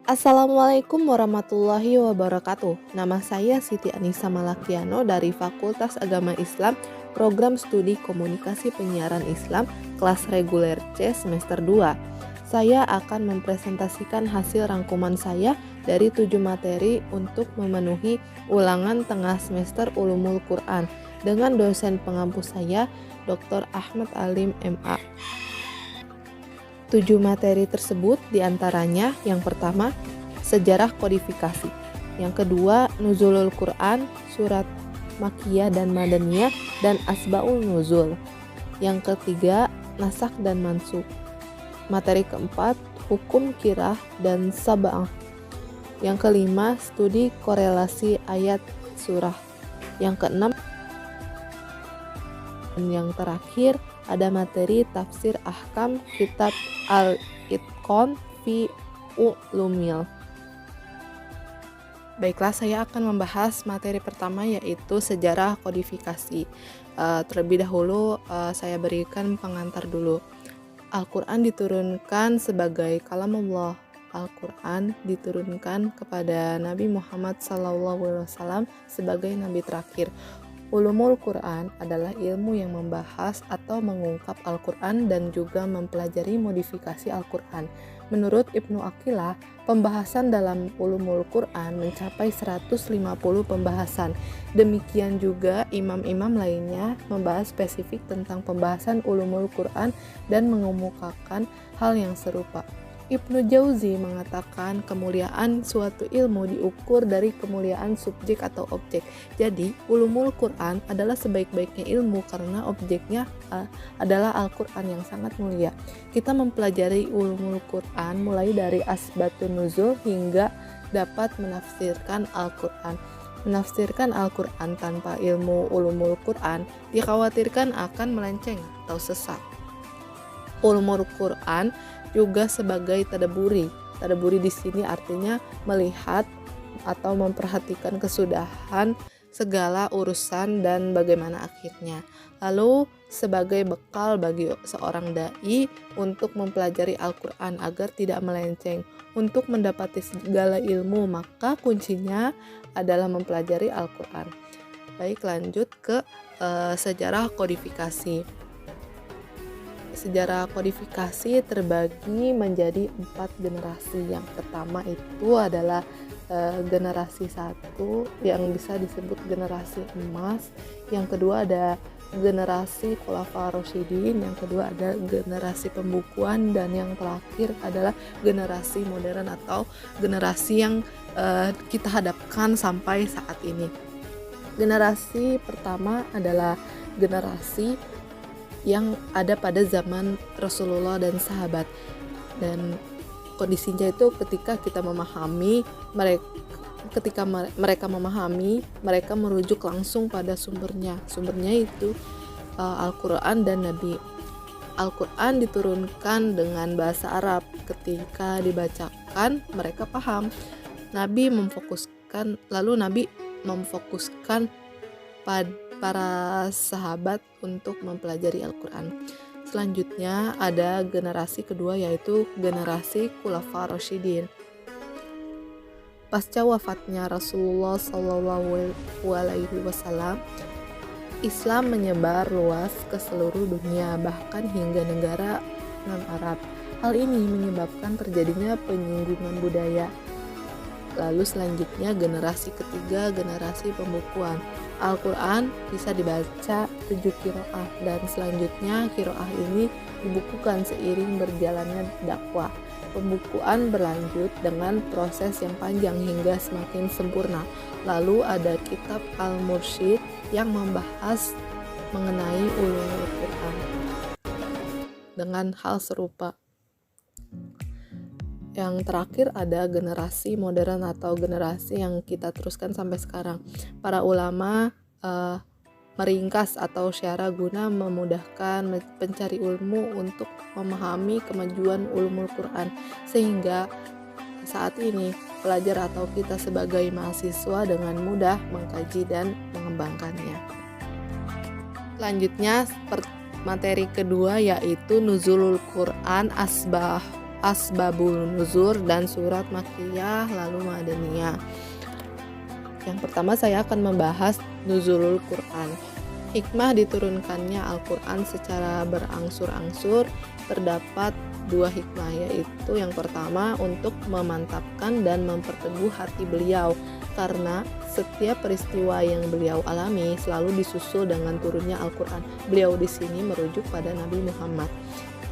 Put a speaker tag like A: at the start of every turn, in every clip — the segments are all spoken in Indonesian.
A: Assalamualaikum warahmatullahi wabarakatuh. Nama saya Siti Anissa Malakiano dari Fakultas Agama Islam, Program Studi Komunikasi Penyiaran Islam, kelas reguler C semester 2. Saya akan mempresentasikan hasil rangkuman saya dari 7 materi untuk memenuhi ulangan tengah semester Ulumul Quran dengan dosen pengampu saya, Dr. Ahmad Alim MA. 7 materi tersebut diantaranya yang pertama, sejarah kodifikasi. Yang kedua, nuzulul Quran, surat Makkiyah dan Madaniyah, dan asbaul nuzul. Yang ketiga, nasak dan mansukh. Materi keempat, hukum kirah dan sab'ah. Yang kelima, studi korelasi ayat surah. Yang keenam, dan yang terakhir, ada materi tafsir ahkam kitab Al-Itqan fi Ulumil. Baiklah, saya akan membahas materi pertama yaitu sejarah kodifikasi. Terlebih dahulu saya berikan pengantar dulu. Al-Quran diturunkan sebagai kalamullah. Al-Quran diturunkan kepada Nabi Muhammad SAW sebagai nabi terakhir. Ulumul Quran adalah ilmu yang membahas atau mengungkap Al-Quran dan juga mempelajari modifikasi Al-Quran. Menurut Ibnu Aqilah, pembahasan dalam Ulumul Quran mencapai 150 pembahasan. Demikian juga imam-imam lainnya membahas spesifik tentang pembahasan Ulumul Quran dan mengemukakan hal yang serupa. Ibnu Jauzi mengatakan kemuliaan suatu ilmu diukur dari kemuliaan subjek atau objek. Jadi, ulumul Quran adalah sebaik-baiknya ilmu karena objeknya adalah Al-Quran yang sangat mulia. Kita mempelajari ulumul Quran mulai dari asbatun nuzul hingga dapat menafsirkan Al-Quran. Menafsirkan Al-Quran tanpa ilmu ulumul Quran dikhawatirkan akan melenceng atau sesat. Ulumul Quran juga sebagai tadabburi. Tadabburi di sini artinya melihat atau memperhatikan kesudahan segala urusan dan bagaimana akhirnya. Lalu sebagai bekal bagi seorang dai untuk mempelajari Al-Quran agar tidak melenceng. Untuk mendapati segala ilmu, maka kuncinya adalah mempelajari Al-Quran. Baik, lanjut ke sejarah kodifikasi. Sejarah kodifikasi terbagi menjadi 4 generasi. Yang pertama itu adalah generasi 1 yang bisa disebut generasi emas. Yang kedua ada generasi Khulafaur Rasyidin. Yang kedua ada generasi pembukuan. Dan yang terakhir adalah generasi modern atau generasi yang kita hadapkan sampai saat ini. Generasi pertama adalah generasi yang ada pada zaman Rasulullah dan sahabat, dan kondisinya itu ketika kita memahami mereka memahami, mereka merujuk langsung pada sumbernya itu Al-Quran dan Nabi. Al-Quran diturunkan dengan bahasa Arab, ketika dibacakan mereka paham. Nabi memfokuskan pada para sahabat untuk mempelajari Al-Quran. Selanjutnya ada generasi kedua yaitu generasi Khulafaur Rasyidin. Pasca wafatnya Rasulullah SAW, Islam menyebar luas ke seluruh dunia, bahkan hingga negara non-Arab. Hal ini menyebabkan terjadinya penyinggungan budaya. Lalu selanjutnya generasi ketiga, generasi pembukuan. Al-Quran bisa dibaca 7 qiraah, dan selanjutnya qiraah ini dibukukan seiring berjalannya dakwah. Pembukuan berlanjut dengan proses yang panjang hingga semakin sempurna. Lalu ada kitab Al-Mursyid yang membahas mengenai ulumul Quran dengan hal serupa. Yang terakhir ada generasi modern atau generasi yang kita teruskan sampai sekarang. Para ulama meringkas atau syara guna memudahkan pencari ilmu untuk memahami kemajuan ulumul Quran, sehingga saat ini pelajar atau kita sebagai mahasiswa dengan mudah mengkaji dan mengembangkannya. Selanjutnya materi kedua yaitu nuzulul Quran, Asbabun Nuzul dan surat Makkiyah lalu Madaniyah. Yang pertama saya akan membahas Nuzulul Quran. Hikmah diturunkannya Al-Quran secara berangsur-angsur terdapat dua hikmah, yaitu yang pertama untuk memantapkan dan memperteguh hati beliau karena setiap peristiwa yang beliau alami selalu disusul dengan turunnya Al-Quran. Beliau di sini merujuk pada Nabi Muhammad.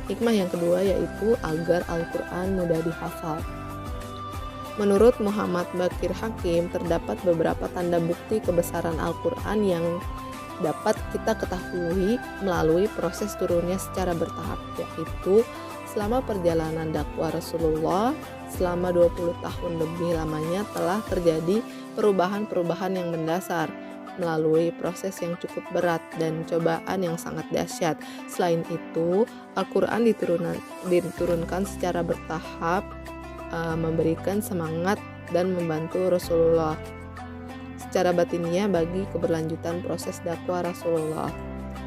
A: Hikmah yang kedua yaitu agar Al-Quran mudah dihafal. Menurut Muhammad Bakir Hakim, terdapat beberapa tanda bukti kebesaran Al-Quran yang dapat kita ketahui melalui proses turunnya secara bertahap, yaitu selama perjalanan dakwah Rasulullah selama 20 tahun lebih lamanya telah terjadi perubahan-perubahan yang mendasar melalui proses yang cukup berat dan cobaan yang sangat dahsyat. Selain itu, Al-Quran diturunkan secara bertahap, memberikan semangat dan membantu Rasulullah secara batinnya bagi keberlanjutan proses dakwah Rasulullah.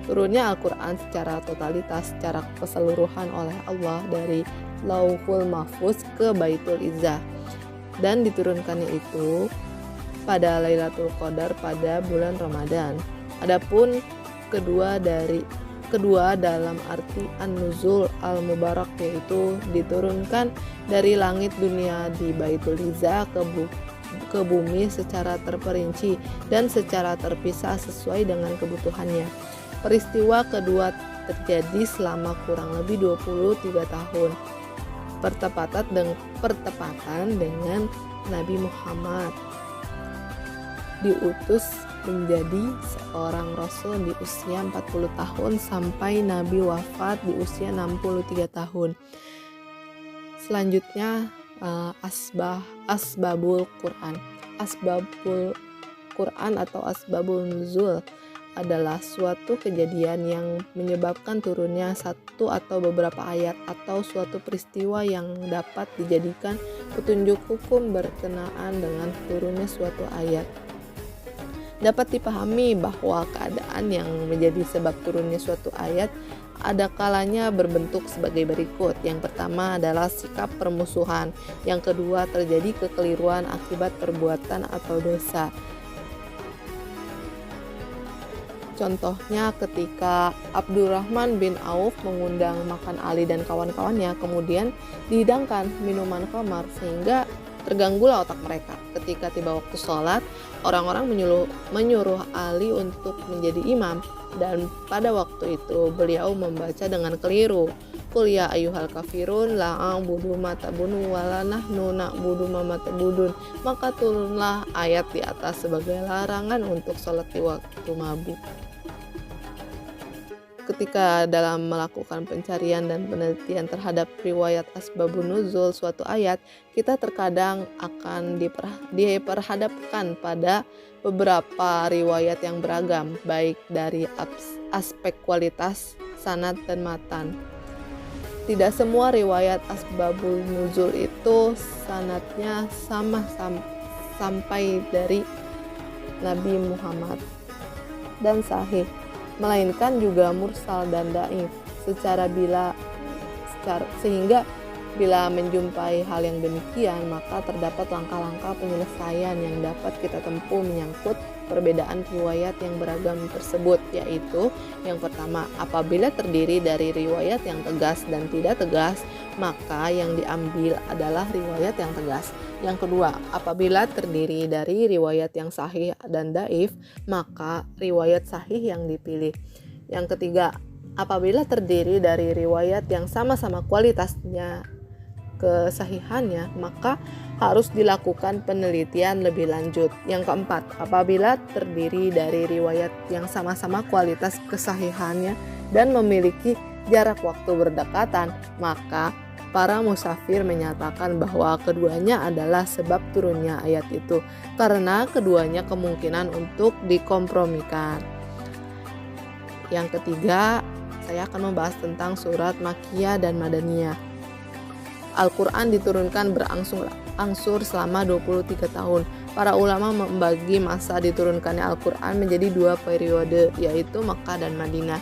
A: Turunnya Al-Quran secara totalitas, secara keseluruhan oleh Allah dari Lauhul Mahfuz ke Baitul Izzah, dan diturunkannya itu pada Lailatul Qadar pada bulan Ramadan. Adapun kedua dalam arti An-Nuzul Al-Mubarak, yaitu diturunkan dari langit dunia di Baitul Izzah ke bumi secara terperinci dan secara terpisah sesuai dengan kebutuhannya. Peristiwa kedua terjadi selama kurang lebih 23 tahun pertepatan dengan Nabi Muhammad diutus menjadi seorang rasul di usia 40 tahun sampai Nabi wafat di usia 63 tahun. Selanjutnya Asbabul Quran. Asbabul Quran atau Asbabul Nuzul adalah suatu kejadian yang menyebabkan turunnya satu atau beberapa ayat atau suatu peristiwa yang dapat dijadikan petunjuk hukum berkenaan dengan turunnya suatu ayat. Dapat dipahami bahwa keadaan yang menjadi sebab turunnya suatu ayat ada kalanya berbentuk sebagai berikut. Yang pertama adalah sikap permusuhan. Yang kedua terjadi kekeliruan akibat perbuatan atau dosa. Contohnya ketika Abdurrahman bin Auf mengundang makan Ali dan kawan-kawannya, kemudian dihidangkan minuman khamar sehingga terganggulah otak mereka. Ketika tiba waktu sholat, orang-orang menyuruh Ali untuk menjadi imam, dan pada waktu itu beliau membaca dengan keliru, Qul ya ayyuhal kafirun la a'budu ma ta'budun wa la nahnu na'budu ma ta'budun. Maka turunlah ayat di atas sebagai larangan untuk sholat di waktu mabuk. Ketika dalam melakukan pencarian dan penelitian terhadap riwayat asbabun nuzul suatu ayat, kita terkadang akan diperhadapkan pada beberapa riwayat yang beragam, baik dari aspek kualitas, sanad, dan matan. Tidak semua riwayat asbabul nuzul itu sanadnya sama sampai dari Nabi Muhammad dan sahih, melainkan juga mursal dan dhaif sehingga bila menjumpai hal yang demikian, maka terdapat langkah-langkah penyelesaian yang dapat kita tempuh menyangkut perbedaan riwayat yang beragam tersebut, yaitu yang pertama, apabila terdiri dari riwayat yang tegas dan tidak tegas, maka yang diambil adalah riwayat yang tegas. Yang kedua, apabila terdiri dari riwayat yang sahih dan dhaif, maka riwayat sahih yang dipilih. Yang ketiga, apabila terdiri dari riwayat yang sama-sama kualitasnya kesahihannya, maka harus dilakukan penelitian lebih lanjut. Yang keempat, apabila terdiri dari riwayat yang sama-sama kualitas kesahihannya dan memiliki jarak waktu berdekatan, maka para musafir menyatakan bahwa keduanya adalah sebab turunnya ayat itu, karena keduanya kemungkinan untuk dikompromikan. Yang ketiga, saya akan membahas tentang surat Makkiyah dan Madaniyah. Al-Quran diturunkan berangsur selama 23 tahun. Para ulama membagi masa diturunkannya Al-Quran menjadi dua periode, yaitu Mekah dan Madinah.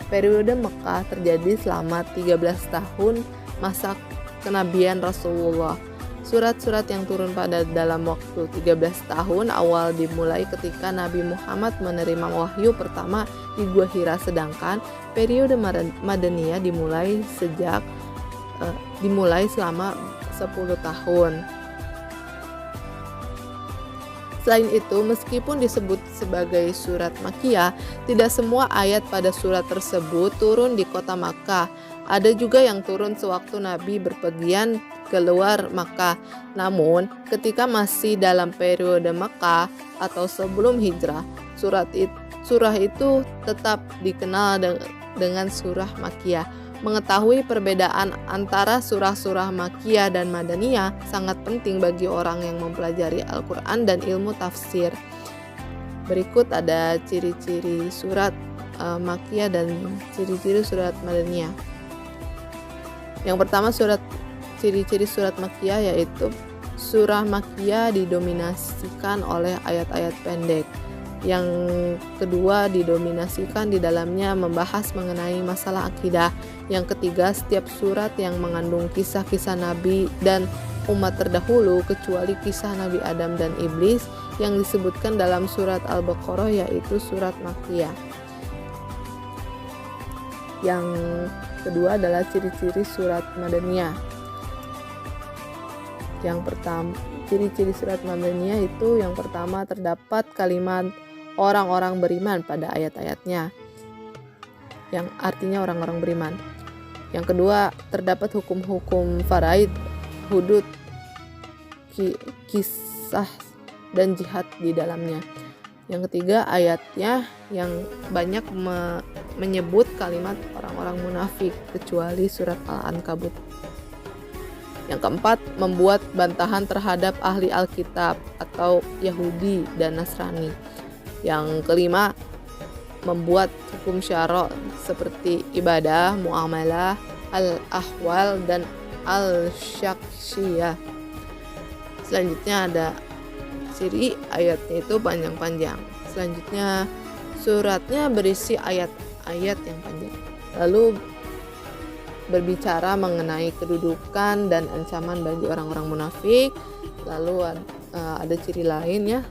A: Periode Mekah terjadi selama 13 tahun, masa kenabian Rasulullah. Surat-surat yang turun pada dalam waktu 13 tahun awal dimulai ketika Nabi Muhammad menerima wahyu pertama di Gua Hira, sedangkan periode Madaniyah dimulai selama 10 tahun. Selain itu, meskipun disebut sebagai surat Makkiyah, tidak semua ayat pada surat tersebut turun di kota Makkah. Ada juga yang turun sewaktu Nabi berpergian keluar Makkah. Namun, ketika masih dalam periode Makkah atau sebelum hijrah, surah itu tetap dikenal dengan surah Makkiyah. Mengetahui perbedaan antara surah-surah Makkiyah dan Madaniyah sangat penting bagi orang yang mempelajari Al-Quran dan ilmu tafsir. Berikut ada ciri-ciri surat Makkiyah dan ciri-ciri surat Madaniyah. Yang pertama, ciri-ciri surat Makkiyah yaitu surah Makkiyah didominasikan oleh ayat-ayat pendek. Yang kedua, didominasikan di dalamnya membahas mengenai masalah akidah. Yang ketiga, setiap surat yang mengandung kisah-kisah Nabi dan umat terdahulu kecuali kisah Nabi Adam dan Iblis yang disebutkan dalam surat Al-Baqarah yaitu surat Makkiyah. Yang kedua adalah ciri-ciri surat Madaniyah. Yang pertama, ciri-ciri surat Madaniyah itu yang pertama terdapat kalimat orang-orang beriman pada ayat-ayatnya, yang artinya orang-orang beriman. Yang kedua, terdapat hukum-hukum faraid, hudud, kisah, dan jihad di dalamnya. Yang ketiga, ayatnya yang banyak menyebut kalimat orang-orang munafik kecuali surat Al-Ankabut. Yang keempat, membuat bantahan terhadap ahli Alkitab atau Yahudi dan Nasrani. Yang kelima, membuat hukum syara' seperti ibadah, muamalah, al-ahwal, dan al-syaksiyah. Selanjutnya ada ciri ayatnya itu panjang-panjang. Selanjutnya, suratnya berisi ayat-ayat yang panjang. Lalu berbicara mengenai kedudukan dan ancaman bagi orang-orang munafik. Lalu ada ciri lain ya,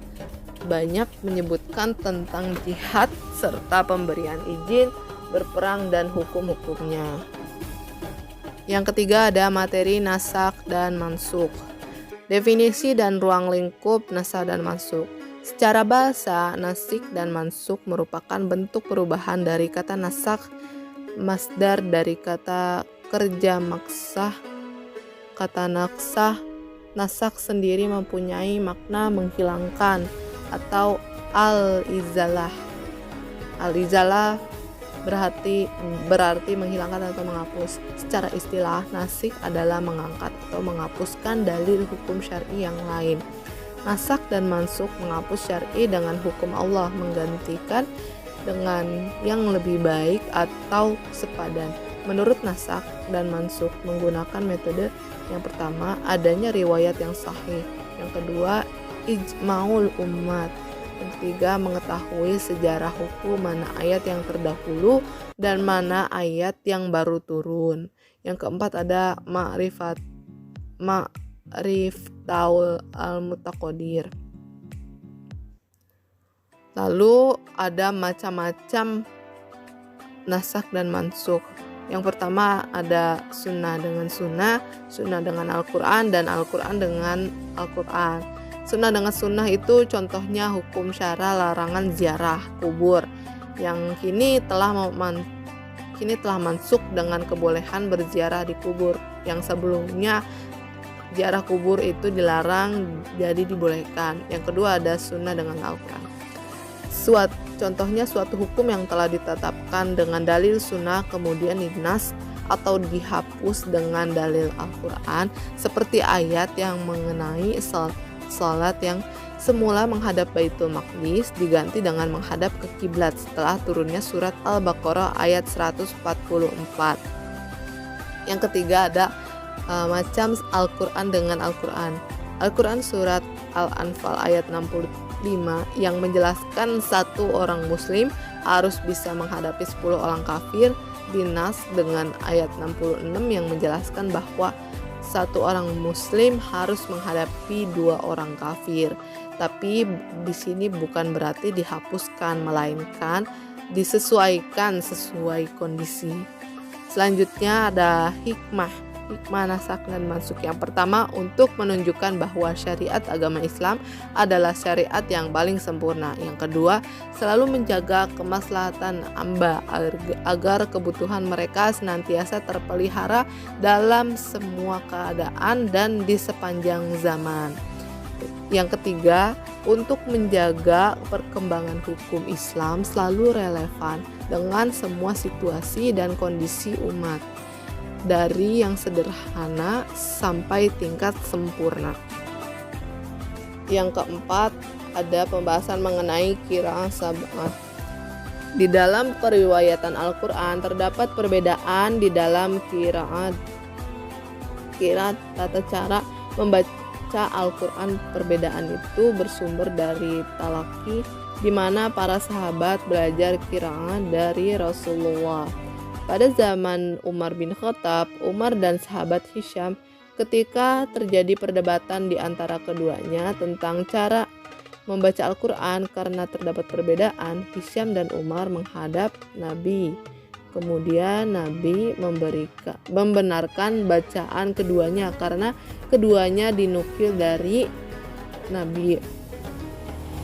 A: banyak menyebutkan tentang jihad serta pemberian izin berperang dan hukum-hukumnya. Yang ketiga ada materi nasakh dan mansukh. Definisi dan ruang lingkup nasakh dan mansukh. Secara bahasa, nasikh dan mansukh merupakan bentuk perubahan dari kata nasakh, masdar dari kata kerja maksah. Kata nasakh sendiri mempunyai makna menghilangkan atau al-izalah. Al-izalah berarti menghilangkan atau menghapus. Secara istilah, nasikh adalah mengangkat atau menghapuskan dalil hukum syar'i yang lain. Nasakh dan mansukh menghapus syar'i dengan hukum Allah, menggantikan dengan yang lebih baik atau sepadan. Menurut nasakh dan mansukh menggunakan metode yang pertama, adanya riwayat yang sahih. Yang kedua, ijma'ul umat. Yang ketiga, mengetahui sejarah hukum, mana ayat yang terdahulu dan mana ayat yang baru turun. Yang keempat ada ma'rifatul al-mutaqadir. Lalu ada macam-macam nasakh dan mansukh. Yang pertama ada sunnah dengan sunnah, sunnah dengan Al-Quran, dan Al-Quran dengan Al-Quran. Sunnah dengan sunnah itu contohnya hukum syara larangan ziarah kubur yang kini telah mansukh dengan kebolehan berziarah di kubur. Yang sebelumnya ziarah kubur itu dilarang jadi dibolehkan. Yang kedua ada sunnah dengan Al-Quran. Contohnya suatu hukum yang telah ditetapkan dengan dalil sunnah kemudian dinas atau dihapus dengan dalil Al-Quran, seperti ayat yang mengenai salat yang semula menghadap Baitul Maqdis diganti dengan menghadap ke kiblat setelah turunnya surat Al-Baqarah ayat 144. Yang ketiga ada macam Al-Quran dengan Al-Quran. Al-Quran surat Al-Anfal ayat 65 yang menjelaskan satu orang muslim harus bisa menghadapi 10 orang kafir, dinas dengan ayat 66 yang menjelaskan bahwa satu orang muslim harus menghadapi dua orang kafir. Tapi di sini bukan berarti dihapuskan, melainkan disesuaikan sesuai kondisi. Selanjutnya ada hikmah nasak dan mansuk. Yang pertama, untuk menunjukkan bahwa syariat agama Islam adalah syariat yang paling sempurna. Yang kedua, selalu menjaga kemaslahatan hamba agar kebutuhan mereka senantiasa terpelihara dalam semua keadaan dan di sepanjang zaman. Yang ketiga, untuk menjaga perkembangan hukum Islam selalu relevan dengan semua situasi dan kondisi umat, dari yang sederhana sampai tingkat sempurna. Yang keempat, ada pembahasan mengenai qiraah sab'ah. Di dalam periwayatan Al-Quran terdapat perbedaan di dalam qiraat tata cara membaca Al-Quran. Perbedaan itu bersumber dari talaki, di mana para sahabat belajar qiraah dari Rasulullah. Pada zaman Umar bin Khattab, Umar dan sahabat Hisham, ketika terjadi perdebatan di antara keduanya tentang cara membaca Al-Quran karena terdapat perbedaan, Hisham dan Umar menghadap Nabi. Kemudian Nabi membenarkan bacaan keduanya karena keduanya dinukil dari Nabi.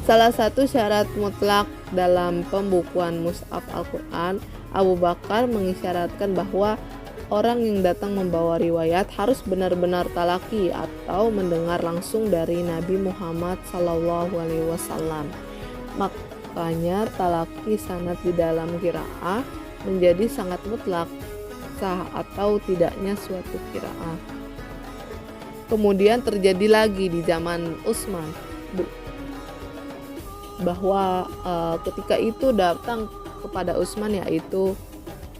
A: Salah satu syarat mutlak dalam pembukuan mushaf Al-Quran, Abu Bakar mengisyaratkan bahwa orang yang datang membawa riwayat harus benar-benar talaki atau mendengar langsung dari Nabi Muhammad SAW. Makanya talaki sanad di dalam qiraah menjadi sangat mutlak, sah atau tidaknya suatu qiraah. Kemudian terjadi lagi di zaman Utsman bahwa ketika itu datang kepada Utsman, yaitu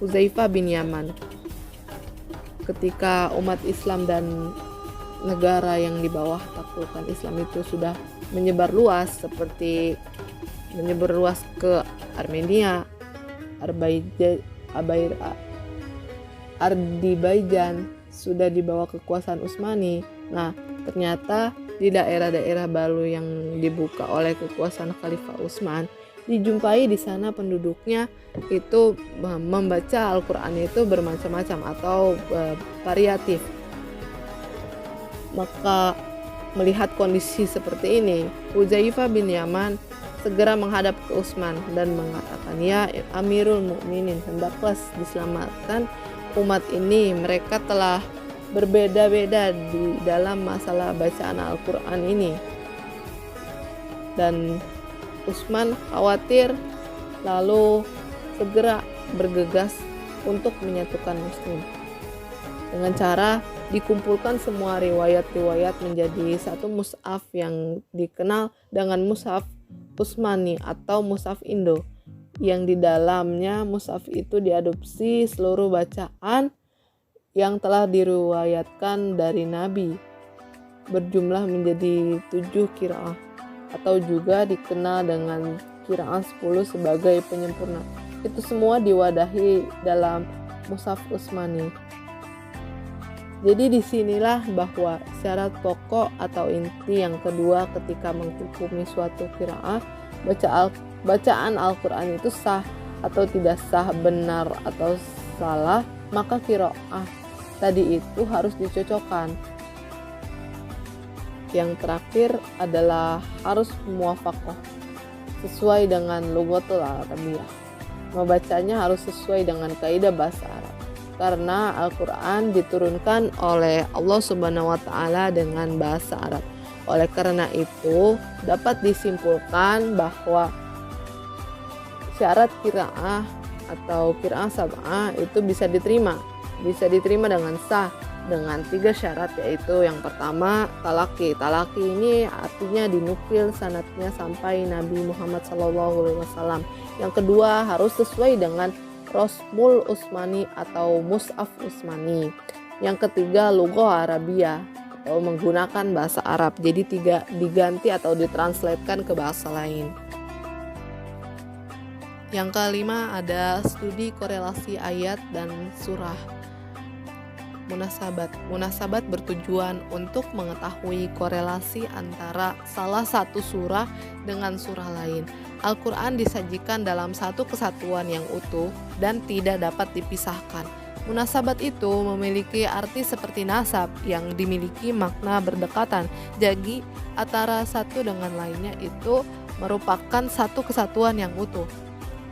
A: Hudzaifah bin Yaman. Ketika umat Islam dan negara yang di bawah taklukan Islam itu sudah menyebar luas, seperti menyebar luas ke Armenia, Azerbaijan, sudah di bawah kekuasaan Utsmani. Nah, ternyata di daerah-daerah baru yang dibuka oleh kekuasaan Khalifah Utsman, dijumpai di sana penduduknya itu membaca Al-Quran itu bermacam-macam atau variatif. Maka melihat kondisi seperti ini, Hudzaifah bin Yaman segera menghadap ke Utsman dan mengatakan, "Ya Amirul Mukminin, hendaklah diselamatkan umat ini. Mereka telah berbeda-beda di dalam masalah bacaan Al-Quran ini." Dan Utsman khawatir, lalu segera bergegas untuk menyatukan Muslim dengan cara dikumpulkan semua riwayat-riwayat menjadi satu mushaf yang dikenal dengan mushaf Utsmani atau mushaf Indo, yang di dalamnya mushaf itu diadopsi seluruh bacaan yang telah diriwayatkan dari Nabi, berjumlah menjadi 7 qiraah, atau juga dikenal dengan qiraah 10 sebagai penyempurna. Itu semua diwadahi dalam mushaf Utsmani. Jadi disinilah bahwa syarat pokok atau inti yang kedua ketika menghukumi suatu qiraah, bacaan Al-Quran itu sah atau tidak sah, benar atau salah, maka qiraah tadi itu harus dicocokkan. Yang terakhir adalah harus muwafaqah, sesuai dengan lughatul Arabiyah. Membacanya harus sesuai dengan kaidah bahasa Arab, karena Al-Quran diturunkan oleh Allah Subhanahu wa Ta'ala dengan bahasa Arab. Oleh karena itu dapat disimpulkan bahwa syarat qiraah atau qiraah sab'ah itu bisa diterima dengan sah dengan 3 syarat, yaitu yang pertama talaki. Talaki ini artinya dinukil sanadnya sampai Nabi Muhammad SAW. Yang kedua harus sesuai dengan Rasmul Utsmani atau Mushaf Utsmani. Yang ketiga lughah Arabiyah atau menggunakan bahasa Arab, jadi tidak diganti atau ditranslatekan ke bahasa lain. Yang kelima ada studi korelasi ayat dan surah. Munasabat. Munasabat bertujuan untuk mengetahui korelasi antara salah satu surah dengan surah lain. Al-Quran disajikan dalam satu kesatuan yang utuh dan tidak dapat dipisahkan. Munasabat itu memiliki arti seperti nasab yang dimiliki makna berdekatan. Jadi antara satu dengan lainnya itu merupakan satu kesatuan yang utuh.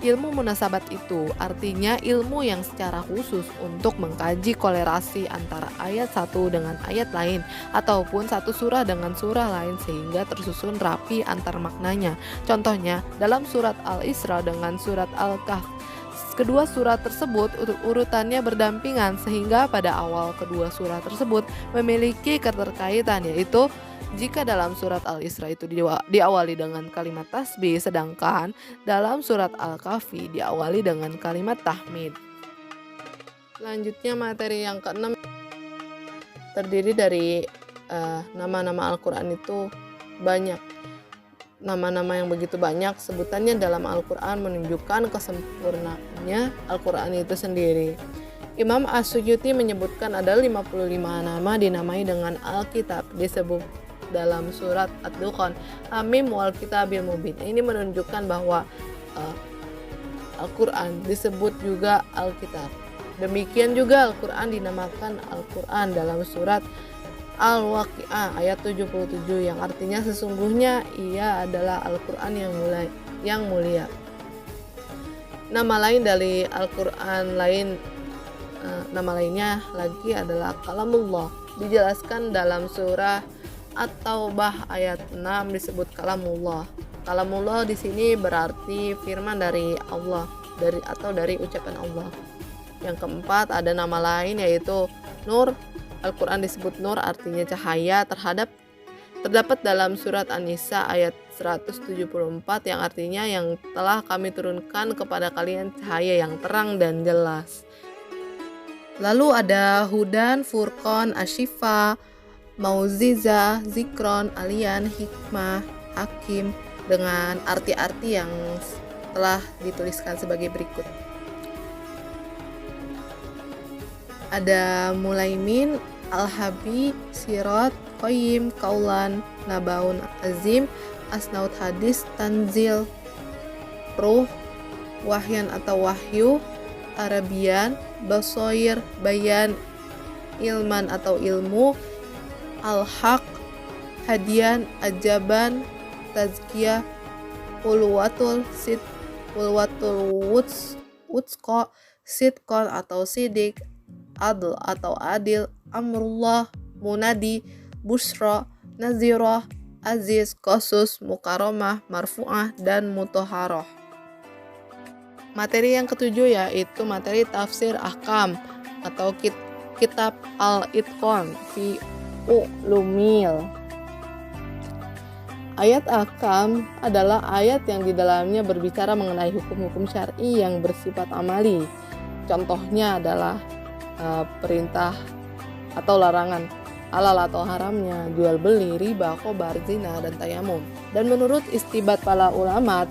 A: Ilmu munasabat itu artinya ilmu yang secara khusus untuk mengkaji kolerasi antara ayat satu dengan ayat lain ataupun satu surah dengan surah lain sehingga tersusun rapi antar maknanya. Contohnya dalam surat Al-Isra dengan surat Al-Kahf. Kedua surat tersebut urutannya berdampingan sehingga pada awal kedua surat tersebut memiliki keterkaitan, yaitu jika dalam surat Al-Isra itu diawali dengan kalimat tasbih, sedangkan dalam surat Al-Kahfi diawali dengan kalimat tahmid. Selanjutnya materi yang keenam terdiri dari nama-nama Al-Quran itu banyak. Nama-nama yang begitu banyak sebutannya dalam Al-Quran menunjukkan kesempurnaannya Al-Quran itu sendiri. Imam As-Suyuti menyebutkan ada 55 nama dinamai dengan Alkitab disebut dalam surat Ad-Dukhan, Hamim wal Kitabil Mubin. Ini menunjukkan bahwa Al-Quran disebut juga Alkitab. Demikian juga Al-Quran dinamakan Al-Quran dalam surat Al-Waqi'ah ayat 77 yang artinya sesungguhnya ia adalah Al-Quran yang mulia. Nama lain dari Al-Quran nama lainnya lagi adalah Kalamullah. Dijelaskan dalam surah At-Taubah ayat 6 disebut Kalamullah. Kalamullah di sini berarti firman dari Allah, dari ucapan Allah. Yang keempat ada nama lain yaitu Nur. Al-Quran disebut Nur artinya cahaya terdapat dalam surat An-Nisa ayat 174 yang artinya yang telah kami turunkan kepada kalian cahaya yang terang dan jelas. Lalu ada Hudan, Furqan, Asyifa, Mauziza, Zikron, Alian, Hikmah, Hakim dengan arti-arti yang telah dituliskan sebagai berikut. Ada Mulaimin, Al-Habi, Sirat, Qayyim, Kaulan, Nabaun Azim, Asnaud Hadis, Tanzil, Ruh, Wahyan atau Wahyu, Arabian, Basoir, Bayan, Ilman atau Ilmu, Al-Haq, Hadian, Ajaban, Tazkiyah, Pulwatul, Wutsqa, Sidqon atau Sidik, Adl atau Adil, Amrullah, Munadi, Bushra, Nazirah, Aziz, Qasus, Mukarramah, Marfu'ah, dan Mutahharah. Materi yang ketujuh yaitu materi tafsir ahkam atau kitab Al-Itqan fi Ulumil. Ayat ahkam adalah ayat yang di dalamnya berbicara mengenai hukum-hukum syar'i yang bersifat amali. Contohnya adalah perintah atau larangan, halal atau haramnya, jual beli, riba, khobar, zina, dan tayamum. Dan menurut istibat para ulama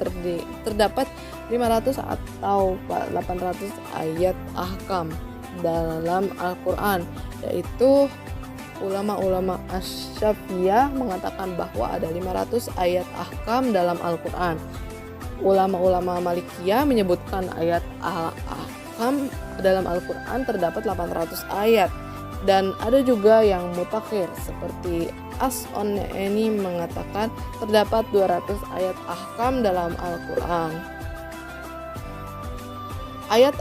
A: terdapat 500 atau 800 ayat ahkam dalam Al-Quran, yaitu ulama-ulama Asy-Syafi'iyah mengatakan bahwa ada 500 ayat ahkam dalam Al-Quran. Ulama-ulama Malikiyah menyebutkan ayat ahkam dalam Al-Quran terdapat 800 ayat, dan ada juga yang mutakhir seperti As-Sunni mengatakan terdapat 200 ayat ahkam dalam Al-Quran. Ayat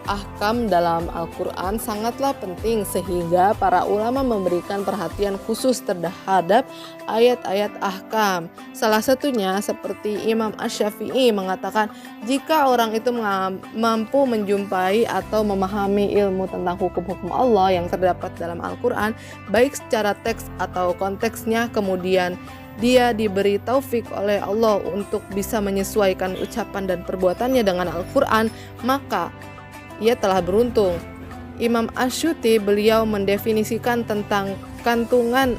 A: ahkam dalam Al-Quran sangatlah penting sehingga para ulama memberikan perhatian khusus terhadap ayat-ayat ahkam. Salah satunya seperti Imam Asy-Syafi'i mengatakan jika orang itu mampu menjumpai atau memahami ilmu tentang hukum-hukum Allah yang terdapat dalam Al-Quran baik secara teks atau konteksnya, kemudian dia diberi taufik oleh Allah untuk bisa menyesuaikan ucapan dan perbuatannya dengan Al-Quran, maka ia telah beruntung. Imam Asy-Syuti beliau mendefinisikan tentang kandungan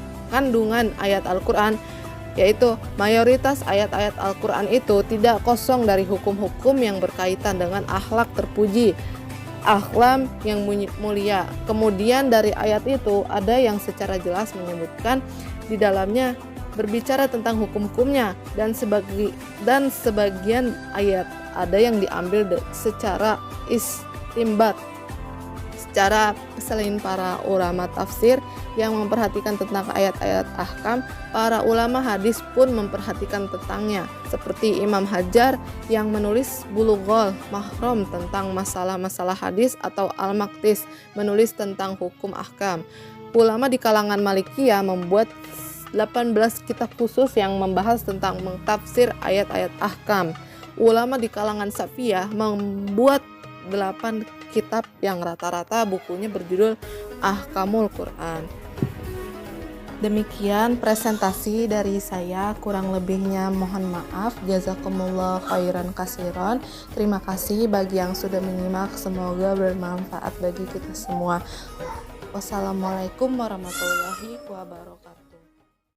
A: ayat Al-Quran, yaitu mayoritas ayat-ayat Al-Quran itu tidak kosong dari hukum-hukum yang berkaitan dengan akhlak terpuji, Ahlam yang mulia. Kemudian dari ayat itu ada yang secara jelas menyebutkan di dalamnya berbicara tentang hukum-hukumnya, dan sebagian ayat ada yang diambil secara istimbat, secara selain para ulama tafsir yang memperhatikan tentang ayat-ayat ahkam, para ulama hadis pun memperhatikan tentangnya, seperti Imam Hajar yang menulis Bulughul Mahram tentang masalah-masalah hadis, atau Al-Maqdis menulis tentang hukum ahkam. Ulama di kalangan Malikiyah membuat 18 kitab khusus yang membahas tentang mentafsir ayat-ayat ahkam. Ulama di kalangan Syafi'iyah membuat 8 kitab yang rata-rata bukunya berjudul Ahkamul Quran. Demikian presentasi dari saya, kurang lebihnya mohon maaf. Jazakumullah khairan kasiron. Terima kasih bagi yang sudah menyimak, semoga bermanfaat bagi kita semua. Wassalamualaikum warahmatullahi wabarakatuh.